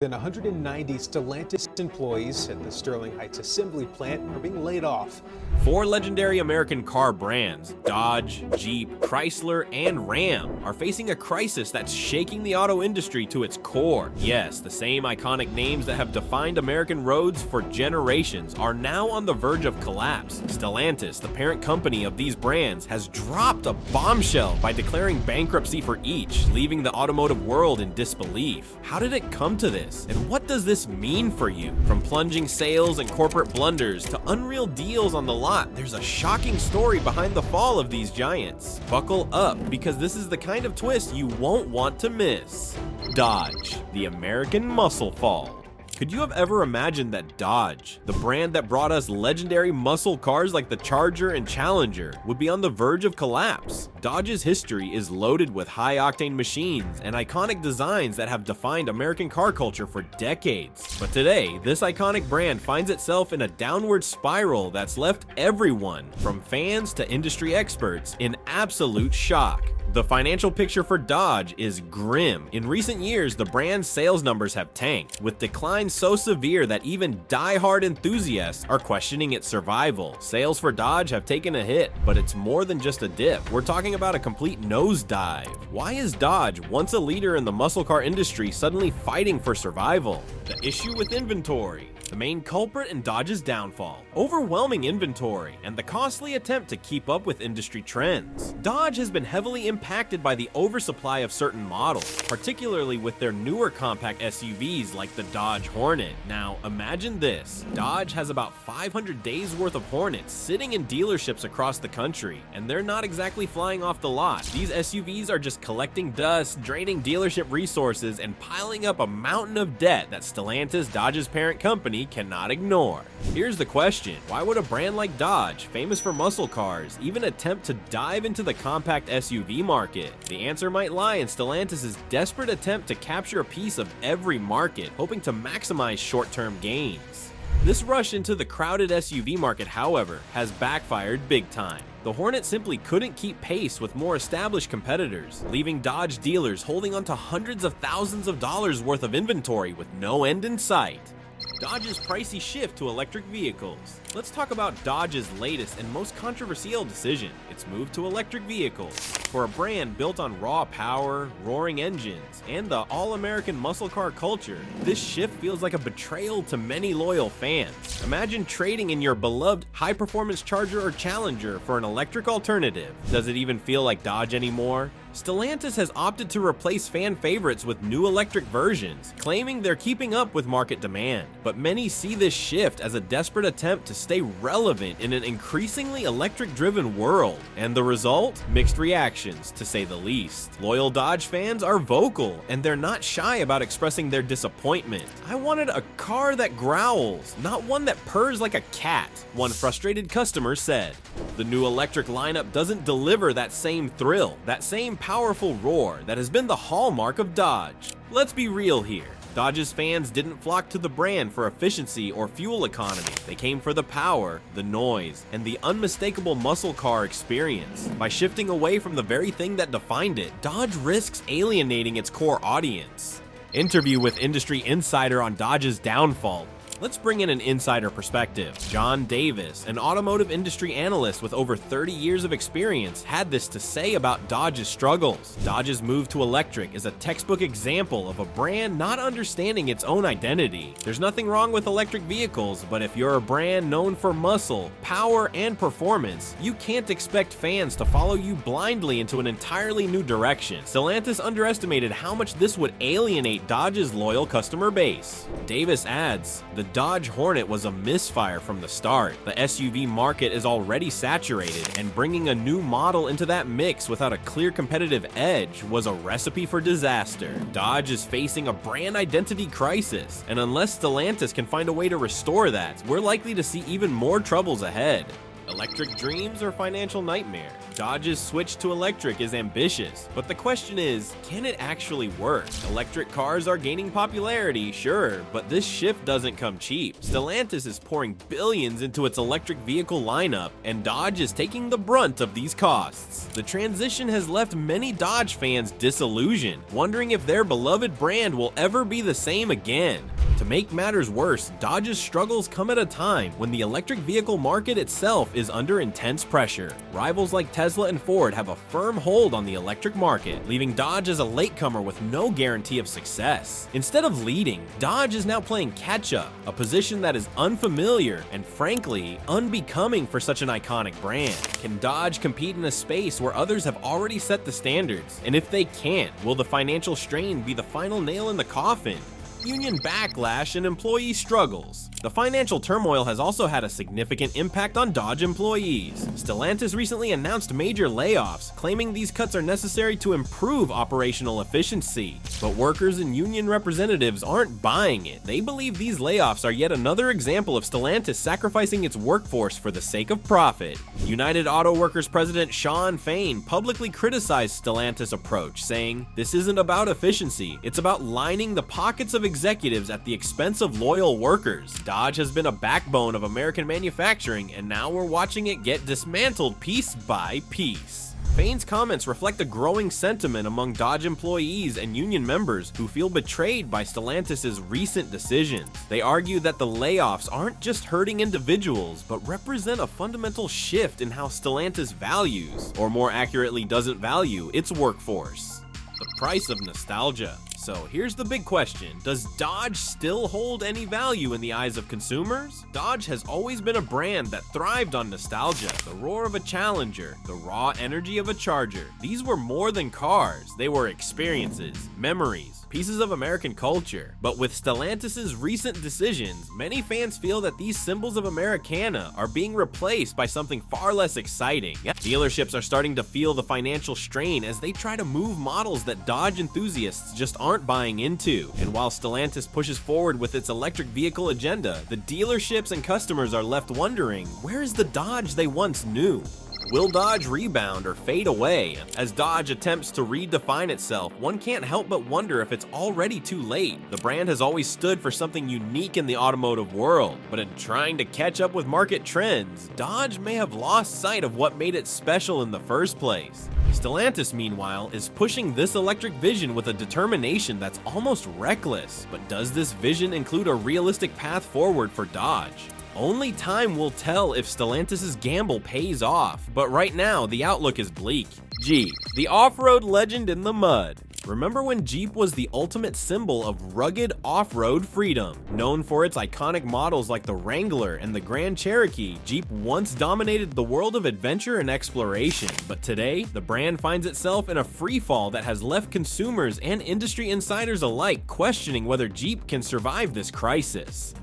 Than 190 Stellantis employees at the Sterling Heights assembly plant are being laid off. Four legendary American car brands, Dodge, Jeep, Chrysler, and Ram, are facing a crisis that's shaking the auto industry to its core. Yes, the same iconic names that have defined American roads for generations are now on the verge of collapse. Stellantis, the parent company of these brands, has dropped a bombshell by declaring bankruptcy for each, leaving the automotive world in disbelief. How did it come to this? And what does this mean for you? From plunging sales and corporate blunders to unreal deals on the lot, there's a shocking story behind the fall of these giants. Buckle up, because this is the kind of twist you won't want to miss. Dodge, the American muscle fall. Could you have ever imagined that Dodge, the brand that brought us legendary muscle cars like the Charger and Challenger, would be on the verge of collapse? Dodge's history is loaded with high-octane machines and iconic designs that have defined American car culture for decades. But today, this iconic brand finds itself in a downward spiral that's left everyone, from fans to industry experts, in absolute shock. The financial picture for Dodge is grim. In recent years, the brand's sales numbers have tanked, with declines so severe that even die-hard enthusiasts are questioning its survival. Sales for Dodge have taken a hit, but it's more than just a dip. We're talking about a complete nosedive. Why is Dodge, once a leader in the muscle car industry, suddenly fighting for survival? The issue with inventory. The main culprit in Dodge's downfall, overwhelming inventory, and the costly attempt to keep up with industry trends. Dodge has been heavily impacted by the oversupply of certain models, particularly with their newer compact SUVs like the Dodge Hornet. Now, imagine this. Dodge has about 500 days worth of Hornets sitting in dealerships across the country, and they're not exactly flying off the lot. These SUVs are just collecting dust, draining dealership resources, and piling up a mountain of debt that Stellantis, Dodge's parent company, cannot ignore. Here's the question: why would a brand like Dodge, famous for muscle cars, even attempt to dive into the compact SUV market? The answer might lie in Stellantis' desperate attempt to capture a piece of every market, hoping to maximize short-term gains. This rush into the crowded SUV market, however, has backfired big time. The Hornet simply couldn't keep pace with more established competitors, leaving Dodge dealers holding onto hundreds of thousands of dollars worth of inventory with no end in sight. Dodge's pricey shift to electric vehicles. Let's talk about Dodge's latest and most controversial decision, its move to electric vehicles. For a brand built on raw power, roaring engines, and the all-American muscle car culture, this shift feels like a betrayal to many loyal fans. Imagine trading in your beloved high-performance Charger or Challenger for an electric alternative. Does it even feel like Dodge anymore? Stellantis has opted to replace fan favorites with new electric versions, claiming they're keeping up with market demand. But many see this shift as a desperate attempt to stay relevant in an increasingly electric-driven world. And the result? Mixed reactions, to say the least. Loyal Dodge fans are vocal, and they're not shy about expressing their disappointment. "I wanted a car that growls, not one that purrs like a cat," one frustrated customer said. The new electric lineup doesn't deliver that same thrill, that same powerful roar that has been the hallmark of Dodge. Let's be real here. Dodge's fans didn't flock to the brand for efficiency or fuel economy. They came for the power, the noise, and the unmistakable muscle car experience. By shifting away from the very thing that defined it, Dodge risks alienating its core audience. Interview with industry insider on Dodge's downfall. Let's bring in an insider perspective. John Davis, an automotive industry analyst with over 30 years of experience, had this to say about Dodge's struggles. Dodge's move to electric is a textbook example of a brand not understanding its own identity. There's nothing wrong with electric vehicles, but if you're a brand known for muscle, power, and performance, you can't expect fans to follow you blindly into an entirely new direction. Stellantis underestimated how much this would alienate Dodge's loyal customer base. Davis adds, "The Dodge Hornet was a misfire from the start. The SUV market is already saturated, and bringing a new model into that mix without a clear competitive edge was a recipe for disaster. Dodge is facing a brand identity crisis, and unless Stellantis can find a way to restore that, we're likely to see even more troubles ahead." Electric dreams or financial nightmare? Dodge's switch to electric is ambitious, but the question is, can it actually work? Electric cars are gaining popularity, sure, but this shift doesn't come cheap. Stellantis is pouring billions into its electric vehicle lineup, and Dodge is taking the brunt of these costs. The transition has left many Dodge fans disillusioned, wondering if their beloved brand will ever be the same again. To make matters worse, Dodge's struggles come at a time when the electric vehicle market itself is under intense pressure. Rivals like Tesla and Ford have a firm hold on the electric market, leaving Dodge as a latecomer with no guarantee of success. Instead of leading, Dodge is now playing catch-up, a position that is unfamiliar and frankly, unbecoming for such an iconic brand. Can Dodge compete in a space where others have already set the standards? And if they can't, will the financial strain be the final nail in the coffin? Union backlash and employee struggles. The financial turmoil has also had a significant impact on Dodge employees. Stellantis recently announced major layoffs, claiming these cuts are necessary to improve operational efficiency. But workers and union representatives aren't buying it. They believe these layoffs are yet another example of Stellantis sacrificing its workforce for the sake of profit. United Auto Workers President Shawn Fain publicly criticized Stellantis' approach, saying, "This isn't about efficiency, it's about lining the pockets of executives at the expense of loyal workers. Dodge has been a backbone of American manufacturing, and now we're watching it get dismantled piece by piece." Fain's comments reflect a growing sentiment among Dodge employees and union members who feel betrayed by Stellantis' recent decisions. They argue that the layoffs aren't just hurting individuals, but represent a fundamental shift in how Stellantis values, or more accurately doesn't value, its workforce. The price of nostalgia. So here's the big question. Does Dodge still hold any value in the eyes of consumers? Dodge has always been a brand that thrived on nostalgia. The roar of a Challenger, the raw energy of a Charger. These were more than cars. They were experiences, memories, pieces of American culture. But with Stellantis' recent decisions, many fans feel that these symbols of Americana are being replaced by something far less exciting. Dealerships are starting to feel the financial strain as they try to move models that Dodge enthusiasts just aren't buying into. And while Stellantis pushes forward with its electric vehicle agenda, the dealerships and customers are left wondering, where is the Dodge they once knew? Will Dodge rebound or fade away? As Dodge attempts to redefine itself, one can't help but wonder if it's already too late. The brand has always stood for something unique in the automotive world, but in trying to catch up with market trends, Dodge may have lost sight of what made it special in the first place. Stellantis, meanwhile, is pushing this electric vision with a determination that's almost reckless. But does this vision include a realistic path forward for Dodge? Only time will tell if Stellantis' gamble pays off, but right now the outlook is bleak. Jeep, the off-road legend in the mud. Remember when Jeep was the ultimate symbol of rugged off-road freedom? Known for its iconic models like the Wrangler and the Grand Cherokee, Jeep once dominated the world of adventure and exploration. But today, the brand finds itself in a freefall that has left consumers and industry insiders alike questioning whether Jeep can survive this crisis.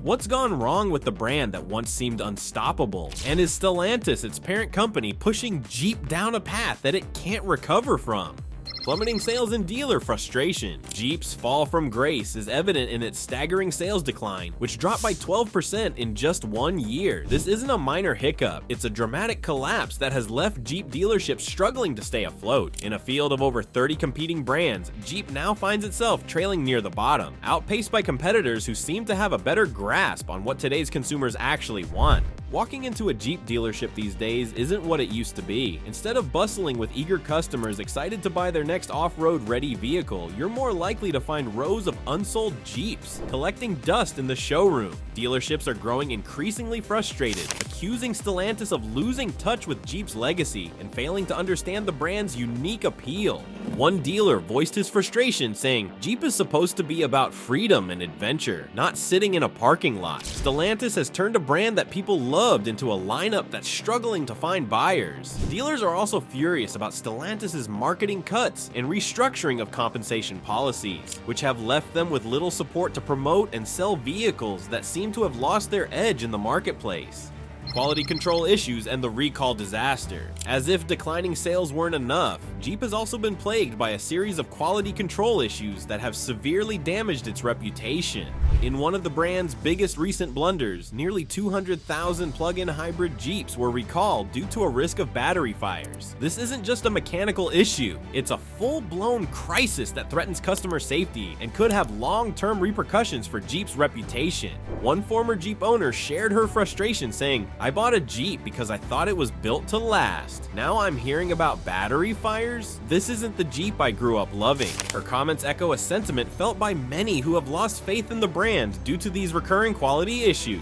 What's gone wrong with the brand that once seemed unstoppable? And is Stellantis, its parent company, pushing Jeep down a path that it can't recover from? Plummeting sales and dealer frustration. Jeep's fall from grace is evident in its staggering sales decline, which dropped by 12% in just 1 year. This isn't a minor hiccup, it's a dramatic collapse that has left Jeep dealerships struggling to stay afloat. In a field of over 30 competing brands, Jeep now finds itself trailing near the bottom, outpaced by competitors who seem to have a better grasp on what today's consumers actually want. Walking into a Jeep dealership these days isn't what it used to be. Instead of bustling with eager customers excited to buy their next off-road ready vehicle, you're more likely to find rows of unsold Jeeps collecting dust in the showroom. Dealerships are growing increasingly frustrated, accusing Stellantis of losing touch with Jeep's legacy and failing to understand the brand's unique appeal. One dealer voiced his frustration, saying, "Jeep is supposed to be about freedom and adventure, not sitting in a parking lot. Stellantis has turned a brand that people loved into a lineup that's struggling to find buyers." Dealers are also furious about Stellantis' marketing cuts and restructuring of compensation policies, which have left them with little support to promote and sell vehicles that seem to have lost their edge in the marketplace. Quality control issues and the recall disaster. As if declining sales weren't enough, Jeep has also been plagued by a series of quality control issues that have severely damaged its reputation. In one of the brand's biggest recent blunders, nearly 200,000 plug-in hybrid Jeeps were recalled due to a risk of battery fires. This isn't just a mechanical issue, it's a full-blown crisis that threatens customer safety and could have long-term repercussions for Jeep's reputation. One former Jeep owner shared her frustration saying, "I bought a Jeep because I thought it was built to last. Now I'm hearing about battery fires? This isn't the Jeep I grew up loving." Her comments echo a sentiment felt by many who have lost faith in the brand due to these recurring quality issues.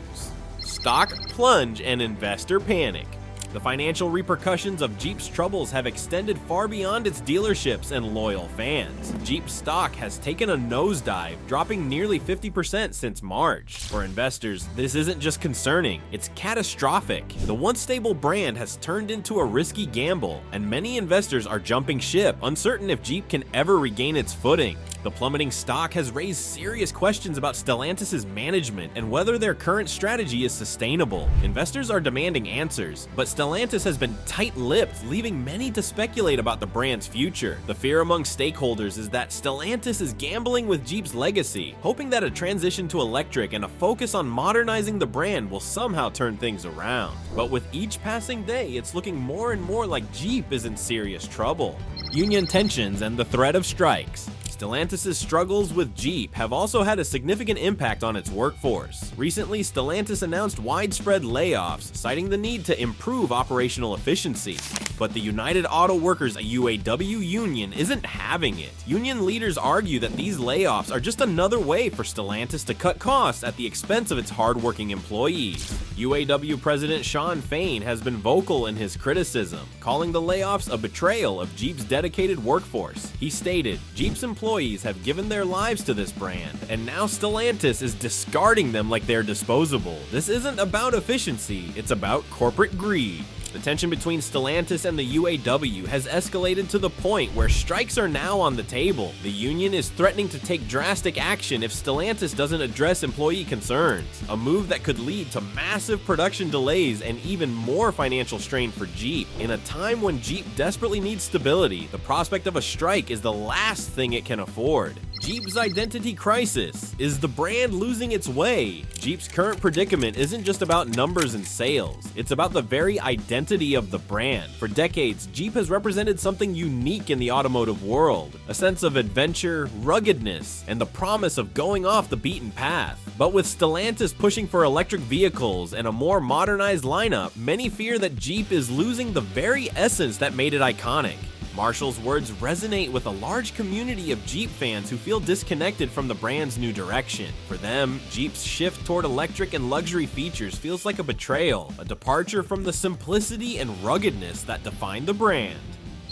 Stock plunge and investor panic. The financial repercussions of Jeep's troubles have extended far beyond its dealerships and loyal fans. Jeep stock has taken a nosedive, dropping nearly 50% since March. For investors, this isn't just concerning, it's catastrophic. The once stable brand has turned into a risky gamble, and many investors are jumping ship, uncertain if Jeep can ever regain its footing. The plummeting stock has raised serious questions about Stellantis' management and whether their current strategy is sustainable. Investors are demanding answers, but Stellantis has been tight-lipped, leaving many to speculate about the brand's future. The fear among stakeholders is that Stellantis is gambling with Jeep's legacy, hoping that a transition to electric and a focus on modernizing the brand will somehow turn things around. But with each passing day, it's looking more and more like Jeep is in serious trouble. Union tensions and the threat of strikes. Stellantis' struggles with Jeep have also had a significant impact on its workforce. Recently, Stellantis announced widespread layoffs, citing the need to improve operational efficiency. But the United Auto Workers UAW union isn't having it. Union leaders argue that these layoffs are just another way for Stellantis to cut costs at the expense of its hardworking employees. UAW President Shawn Fain has been vocal in his criticism, calling the layoffs a betrayal of Jeep's dedicated workforce. He stated, "Jeep's employees have given their lives to this brand, and now Stellantis is discarding them like they're disposable. This isn't about efficiency, it's about corporate greed." The tension between Stellantis and the UAW has escalated to the point where strikes are now on the table. The union is threatening to take drastic action if Stellantis doesn't address employee concerns, a move that could lead to massive production delays and even more financial strain for Jeep. In a time when Jeep desperately needs stability, the prospect of a strike is the last thing it can afford. Jeep's identity crisis. Is the brand losing its way? Jeep's current predicament isn't just about numbers and sales, it's about the very identity of the brand. For decades, Jeep has represented something unique in the automotive world, a sense of adventure, ruggedness, and the promise of going off the beaten path. But with Stellantis pushing for electric vehicles and a more modernized lineup, many fear that Jeep is losing the very essence that made it iconic. Marshall's words resonate with a large community of Jeep fans who feel disconnected from the brand's new direction. For them, Jeep's shift toward electric and luxury features feels like a betrayal, a departure from the simplicity and ruggedness that define the brand.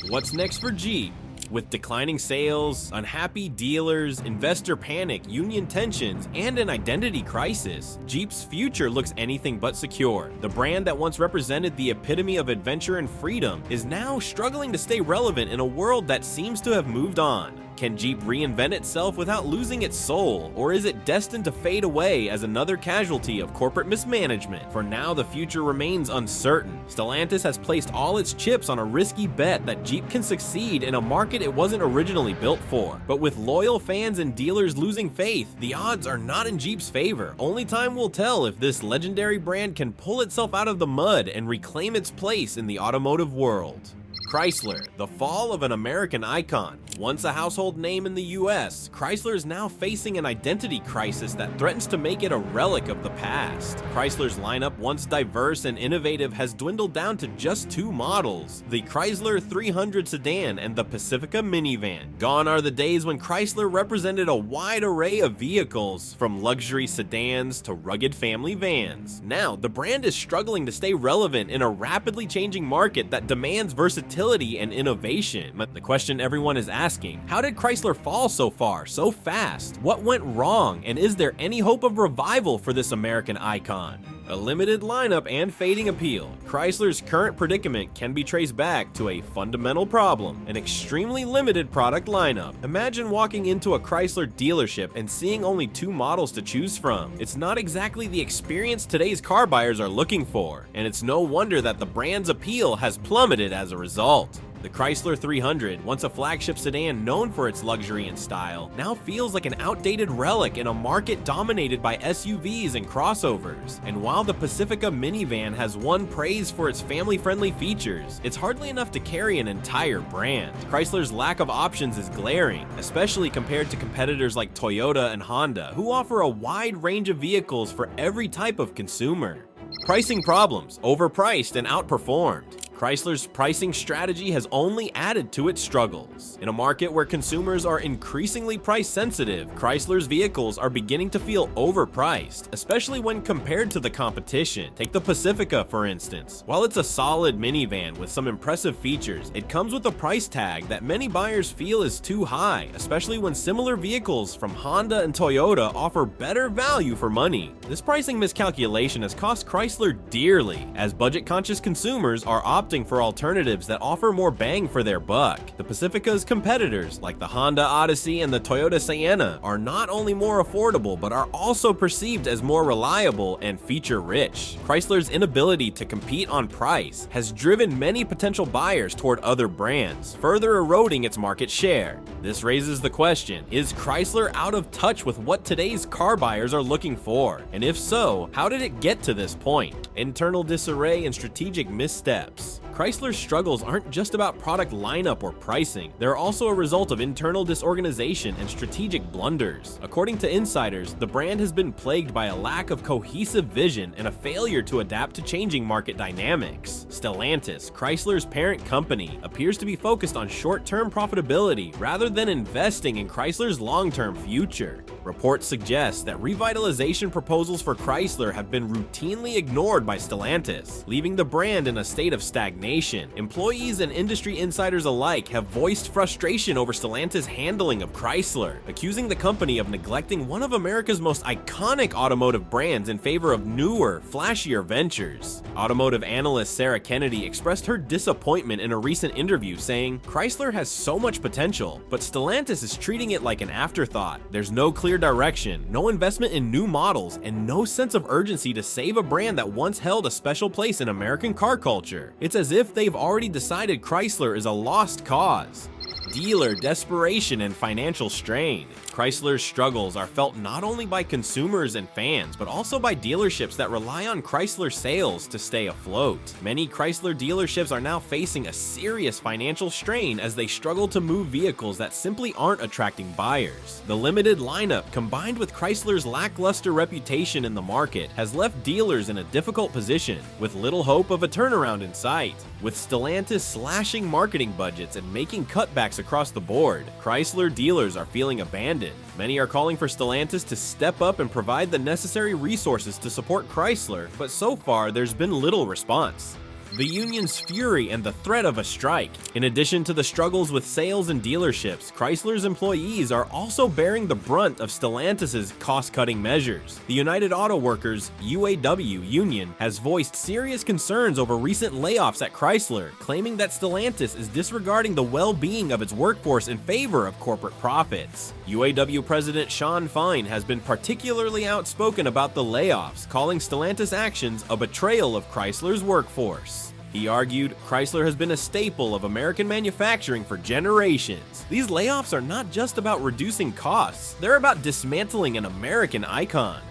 What's next for Jeep? With declining sales, unhappy dealers, investor panic, union tensions, and an identity crisis, Jeep's future looks anything but secure. The brand that once represented the epitome of adventure and freedom is now struggling to stay relevant in a world that seems to have moved on. Can Jeep reinvent itself without losing its soul, or is it destined to fade away as another casualty of corporate mismanagement? For now, the future remains uncertain. Stellantis has placed all its chips on a risky bet that Jeep can succeed in a market it wasn't originally built for. But with loyal fans and dealers losing faith, the odds are not in Jeep's favor. Only time will tell if this legendary brand can pull itself out of the mud and reclaim its place in the automotive world. Chrysler, the fall of an American icon. Once a household name in the US, Chrysler is now facing an identity crisis that threatens to make it a relic of the past. Chrysler's lineup, once diverse and innovative, has dwindled down to just two models, the Chrysler 300 sedan and the Pacifica minivan. Gone are the days when Chrysler represented a wide array of vehicles, from luxury sedans to rugged family vans. Now, the brand is struggling to stay relevant in a rapidly changing market that demands versatility and innovation. But the question everyone is asking, how did Chrysler fall so far, so fast? What went wrong, and is there any hope of revival for this American icon? A limited lineup and fading appeal, Chrysler's current predicament can be traced back to a fundamental problem: an extremely limited product lineup. Imagine walking into a Chrysler dealership and seeing only two models to choose from. It's not exactly the experience today's car buyers are looking for, and it's no wonder that the brand's appeal has plummeted as a result. The Chrysler 300, once a flagship sedan known for its luxury and style, now feels like an outdated relic in a market dominated by SUVs and crossovers. And while the Pacifica minivan has won praise for its family-friendly features, it's hardly enough to carry an entire brand. Chrysler's lack of options is glaring, especially compared to competitors like Toyota and Honda, who offer a wide range of vehicles for every type of consumer. Pricing problems, overpriced and outperformed. Chrysler's pricing strategy has only added to its struggles. In a market where consumers are increasingly price sensitive, Chrysler's vehicles are beginning to feel overpriced, especially when compared to the competition. Take the Pacifica, for instance. While it's a solid minivan with some impressive features, it comes with a price tag that many buyers feel is too high, especially when similar vehicles from Honda and Toyota offer better value for money. This pricing miscalculation has cost Chrysler dearly, as budget-conscious consumers are opting for alternatives that offer more bang for their buck. The Pacifica's competitors, like the Honda Odyssey and the Toyota Sienna, are not only more affordable but are also perceived as more reliable and feature-rich. Chrysler's inability to compete on price has driven many potential buyers toward other brands, further eroding its market share. This raises the question, is Chrysler out of touch with what today's car buyers are looking for? And if so, how did it get to this point? Internal disarray and strategic missteps. Chrysler's struggles aren't just about product lineup or pricing, they're also a result of internal disorganization and strategic blunders. According to insiders, the brand has been plagued by a lack of cohesive vision and a failure to adapt to changing market dynamics. Stellantis, Chrysler's parent company, appears to be focused on short-term profitability rather than investing in Chrysler's long-term future. Reports suggest that revitalization proposals for Chrysler have been routinely ignored by Stellantis, leaving the brand in a state of stagnation. Employees and industry insiders alike have voiced frustration over Stellantis' handling of Chrysler, accusing the company of neglecting one of America's most iconic automotive brands in favor of newer, flashier ventures. Automotive analyst Sarah Kennedy expressed her disappointment in a recent interview, saying, "Chrysler has so much potential, but Stellantis is treating it like an afterthought. There's no clear direction, no investment in new models, and no sense of urgency to save a brand that once held a special place in American car culture. It's as if they've already decided Chrysler is a lost cause." Dealer desperation and financial strain. Chrysler's struggles are felt not only by consumers and fans, but also by dealerships that rely on Chrysler sales to stay afloat. Many Chrysler dealerships are now facing a serious financial strain as they struggle to move vehicles that simply aren't attracting buyers. The limited lineup, combined with Chrysler's lackluster reputation in the market, has left dealers in a difficult position, with little hope of a turnaround in sight. With Stellantis slashing marketing budgets and making cutbacks across the board, Chrysler dealers are feeling abandoned. Many are calling for Stellantis to step up and provide the necessary resources to support Chrysler, but so far there's been little response. The union's fury and the threat of a strike. In addition to the struggles with sales and dealerships, Chrysler's employees are also bearing the brunt of Stellantis' cost-cutting measures. The United Auto Workers (UAW) union has voiced serious concerns over recent layoffs at Chrysler, claiming that Stellantis is disregarding the well-being of its workforce in favor of corporate profits. UAW President Sean Fine has been particularly outspoken about the layoffs, calling Stellantis' actions a betrayal of Chrysler's workforce. He argued, Chrysler has been a staple of American manufacturing for generations. These layoffs are not just about reducing costs, they're about dismantling an American icon.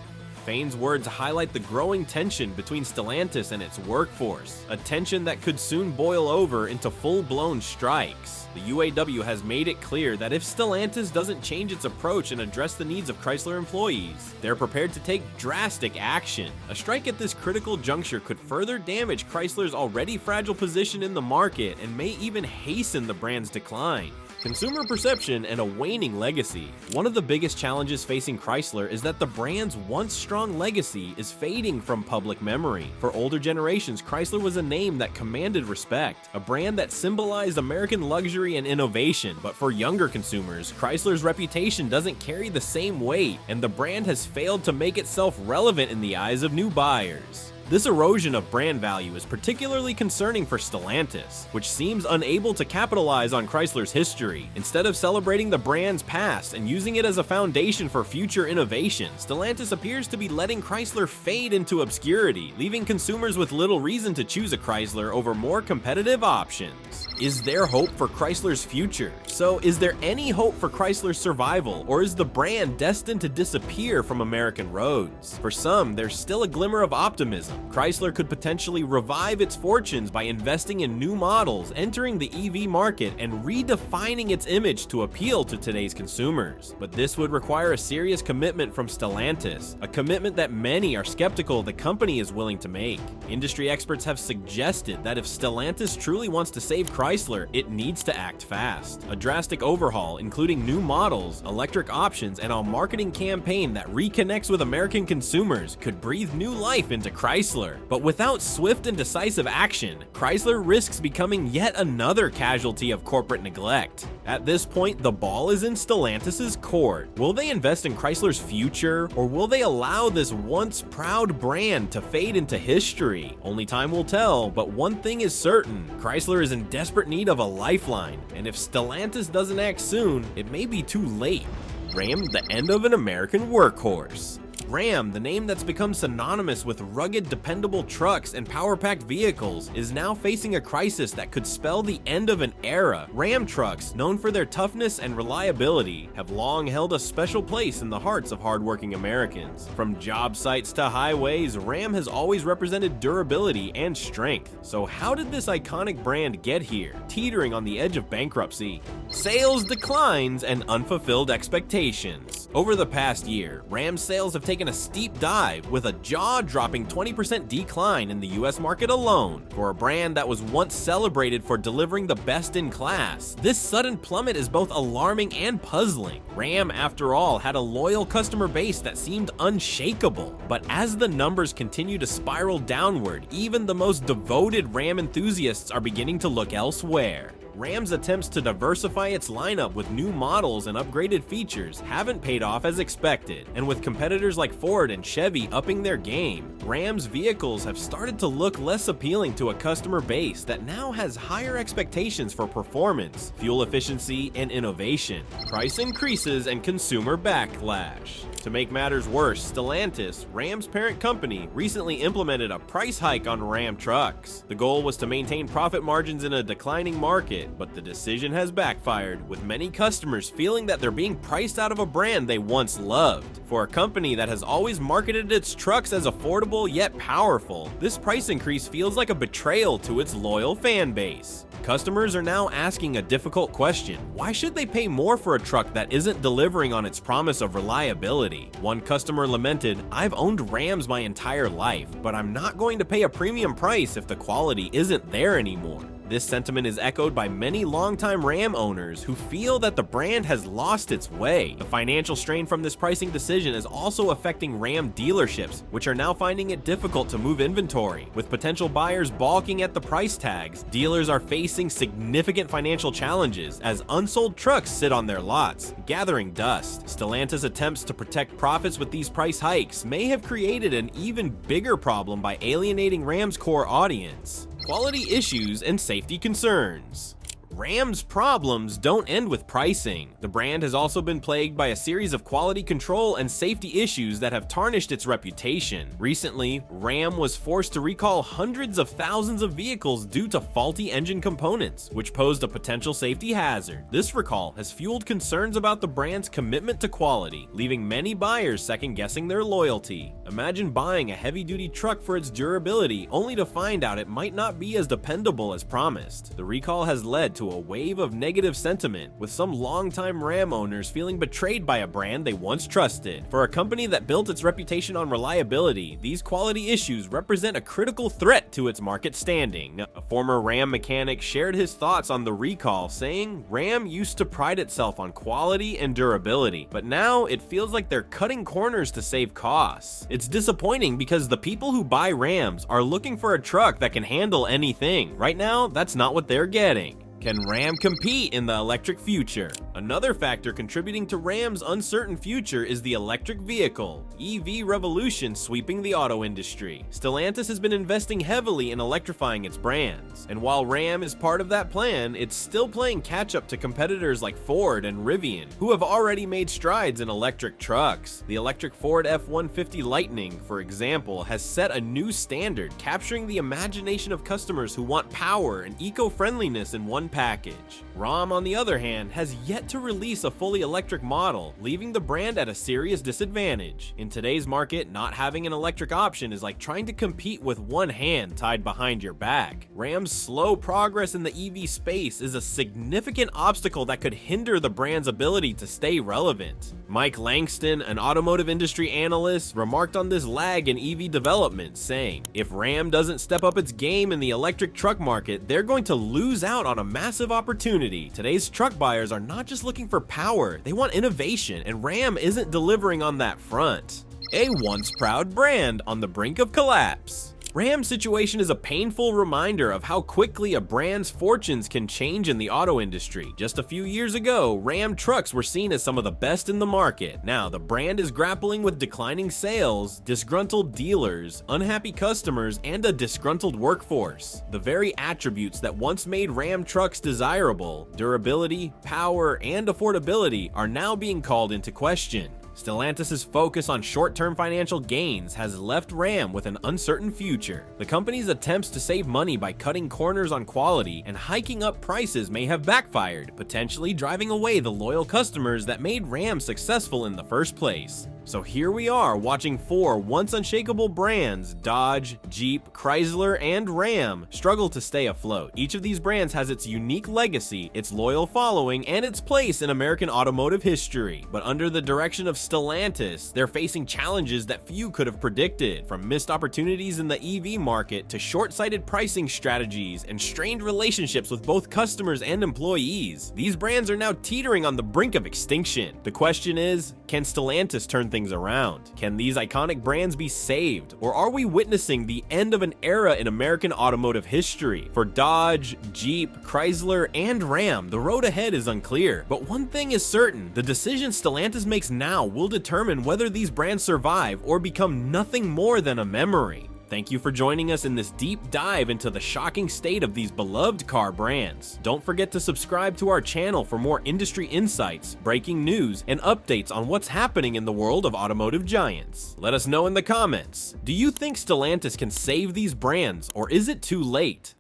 Fane's words highlight the growing tension between Stellantis and its workforce, a tension that could soon boil over into full-blown strikes. The UAW has made it clear that if Stellantis doesn't change its approach and address the needs of Chrysler employees, they're prepared to take drastic action. A strike at this critical juncture could further damage Chrysler's already fragile position in the market and may even hasten the brand's decline. Consumer perception and a waning legacy. One of the biggest challenges facing Chrysler is that the brand's once strong legacy is fading from public memory. For older generations, Chrysler was a name that commanded respect, a brand that symbolized American luxury and innovation. But for younger consumers, Chrysler's reputation doesn't carry the same weight, and the brand has failed to make itself relevant in the eyes of new buyers. This erosion of brand value is particularly concerning for Stellantis, which seems unable to capitalize on Chrysler's history. Instead of celebrating the brand's past and using it as a foundation for future innovation, Stellantis appears to be letting Chrysler fade into obscurity, leaving consumers with little reason to choose a Chrysler over more competitive options. Is there hope for Chrysler's future? So, is there any hope for Chrysler's survival, or is the brand destined to disappear from American roads? For some, there's still a glimmer of optimism. Chrysler could potentially revive its fortunes by investing in new models, entering the EV market, and redefining its image to appeal to today's consumers. But this would require a serious commitment from Stellantis, a commitment that many are skeptical the company is willing to make. Industry experts have suggested that if Stellantis truly wants to save Chrysler, it needs to act fast. A drastic overhaul, including new models, electric options, and a marketing campaign that reconnects with American consumers, could breathe new life into Chrysler. But without swift and decisive action, Chrysler risks becoming yet another casualty of corporate neglect. At this point, the ball is in Stellantis' court. Will they invest in Chrysler's future, or will they allow this once proud brand to fade into history? Only time will tell, but one thing is certain: Chrysler is in desperate need of a lifeline, and if Stellantis doesn't act soon, it may be too late. Ram, the end of an American workhorse. Ram, the name that's become synonymous with rugged, dependable trucks and power-packed vehicles, is now facing a crisis that could spell the end of an era. Ram trucks, known for their toughness and reliability, have long held a special place in the hearts of hardworking Americans. From job sites to highways, Ram has always represented durability and strength. So how did this iconic brand get here, teetering on the edge of bankruptcy? Sales declines and unfulfilled expectations. Over the past year, Ram sales have taken a steep dive, with a jaw-dropping 20% decline in the US market alone. For a brand that was once celebrated for delivering the best in class, this sudden plummet is both alarming and puzzling. Ram, after all, had a loyal customer base that seemed unshakable. But as the numbers continue to spiral downward, even the most devoted Ram enthusiasts are beginning to look elsewhere. Ram's attempts to diversify its lineup with new models and upgraded features haven't paid off as expected, and with competitors like Ford and Chevy upping their game, Ram's vehicles have started to look less appealing to a customer base that now has higher expectations for performance, fuel efficiency, and innovation. Price increases and consumer backlash. To make matters worse, Stellantis, Ram's parent company, recently implemented a price hike on Ram trucks. The goal was to maintain profit margins in a declining market, but the decision has backfired, with many customers feeling that they're being priced out of a brand they once loved. For a company that has always marketed its trucks as affordable yet powerful, this price increase feels like a betrayal to its loyal fan base. Customers are now asking a difficult question: why should they pay more for a truck that isn't delivering on its promise of reliability? One customer lamented, "I've owned Rams my entire life, but I'm not going to pay a premium price if the quality isn't there anymore." This sentiment is echoed by many longtime Ram owners who feel that the brand has lost its way. The financial strain from this pricing decision is also affecting Ram dealerships, which are now finding it difficult to move inventory. With potential buyers balking at the price tags, dealers are facing significant financial challenges as unsold trucks sit on their lots, gathering dust. Stellantis' attempts to protect profits with these price hikes may have created an even bigger problem by alienating Ram's core audience. Quality issues and safety concerns. Ram's problems don't end with pricing. The brand has also been plagued by a series of quality control and safety issues that have tarnished its reputation. Recently, Ram was forced to recall hundreds of thousands of vehicles due to faulty engine components, which posed a potential safety hazard. This recall has fueled concerns about the brand's commitment to quality, leaving many buyers second-guessing their loyalty. Imagine buying a heavy-duty truck for its durability, only to find out it might not be as dependable as promised. The recall has led to a wave of negative sentiment, with some longtime Ram owners feeling betrayed by a brand they once trusted. For a company that built its reputation on reliability, these quality issues represent a critical threat to its market standing. A former Ram mechanic shared his thoughts on the recall, saying, "Ram used to pride itself on quality and durability, but now it feels like they're cutting corners to save costs. It's disappointing because the people who buy Rams are looking for a truck that can handle anything. Right now, that's not what they're getting." Can Ram compete in the electric future? Another factor contributing to Ram's uncertain future is the electric vehicle EV revolution sweeping the auto industry. Stellantis has been investing heavily in electrifying its brands, and while Ram is part of that plan, it's still playing catch-up to competitors like Ford and Rivian, who have already made strides in electric trucks. The electric Ford F-150 Lightning, for example, has set a new standard, capturing the imagination of customers who want power and eco-friendliness in one package. Ram, on the other hand, has yet to release a fully electric model, leaving the brand at a serious disadvantage. In today's market, not having an electric option is like trying to compete with one hand tied behind your back. Ram's slow progress in the EV space is a significant obstacle that could hinder the brand's ability to stay relevant. Mike Langston, an automotive industry analyst, remarked on this lag in EV development, saying, "If Ram doesn't step up its game in the electric truck market, they're going to lose out on a massive opportunity. Today's truck buyers are not just looking for power, they want innovation, and Ram isn't delivering on that front." A once proud brand on the brink of collapse. Ram's situation is a painful reminder of how quickly a brand's fortunes can change in the auto industry. Just a few years ago, Ram trucks were seen as some of the best in the market. Now, the brand is grappling with declining sales, disgruntled dealers, unhappy customers, and a disgruntled workforce. The very attributes that once made Ram trucks desirable, durability, power, and affordability, are now being called into question. Stellantis' focus on short-term financial gains has left Ram with an uncertain future. The company's attempts to save money by cutting corners on quality and hiking up prices may have backfired, potentially driving away the loyal customers that made Ram successful in the first place. So here we are watching four once unshakable brands, Dodge, Jeep, Chrysler, and Ram, struggle to stay afloat. Each of these brands has its unique legacy, its loyal following, and its place in American automotive history. But under the direction of Stellantis, they're facing challenges that few could have predicted, from missed opportunities in the EV market to short-sighted pricing strategies and strained relationships with both customers and employees. These brands are now teetering on the brink of extinction. The question is, can Stellantis turn things around? Can these iconic brands be saved? Or are we witnessing the end of an era in American automotive history? For Dodge, Jeep, Chrysler, and Ram, the road ahead is unclear. But one thing is certain, the decision Stellantis makes now will determine whether these brands survive or become nothing more than a memory. Thank you for joining us in this deep dive into the shocking state of these beloved car brands. Don't forget to subscribe to our channel for more industry insights, breaking news, and updates on what's happening in the world of automotive giants. Let us know in the comments. Do you think Stellantis can save these brands, or is it too late?